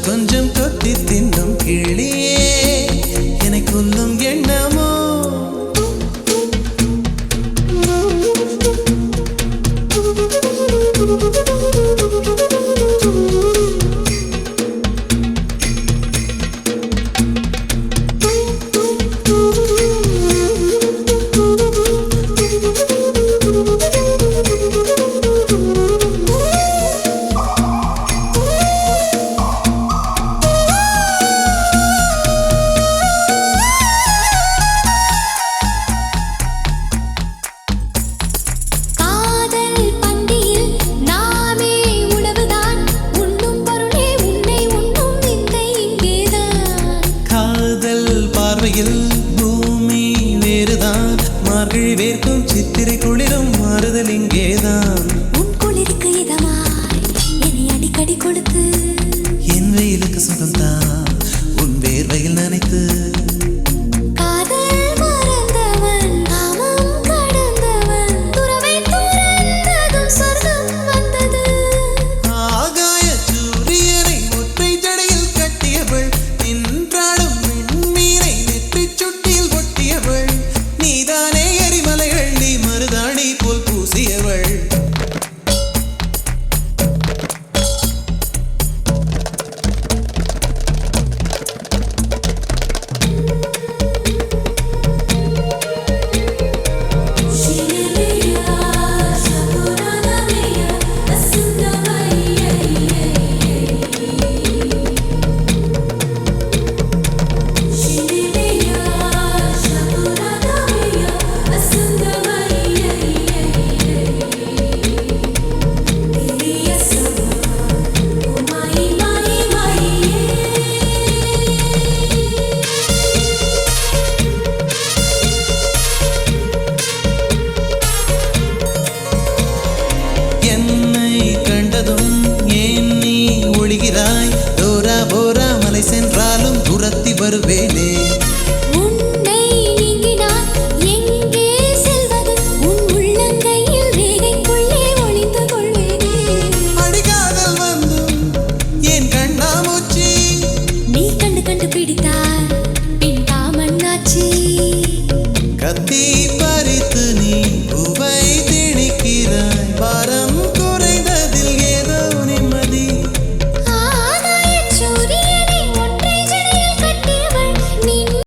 கொஞ்சம் கொத்தி தின்னும் கிளியே என்னை கொல்லும் எண்ணமோ பூமி வேறுதான் மார்கழி வேர்க்கும் சித்திரை குளிரும் மாறுதல் இங்கேதான் உன் குளிருக்கு இதமாய் என்னை அடிக்கடி கொடுத்து என் வெயிலுக்கு சுகம்தான் உன் வேர்வையில் நினைத்து சென்றாலும் துரத்தி வருவேனே உன்னை நீங்கினான் எங்கே செல்வது உன் உள்ளங்கையில் ரேகைக்குள்ளே ஒளிந்து கொள்வேனே அடிகாதல் வந்தும் என் கண்ணாமூச்சி நீ கண்டு பிடித்தார் பின் தாமண்ணாச்சி கத்தி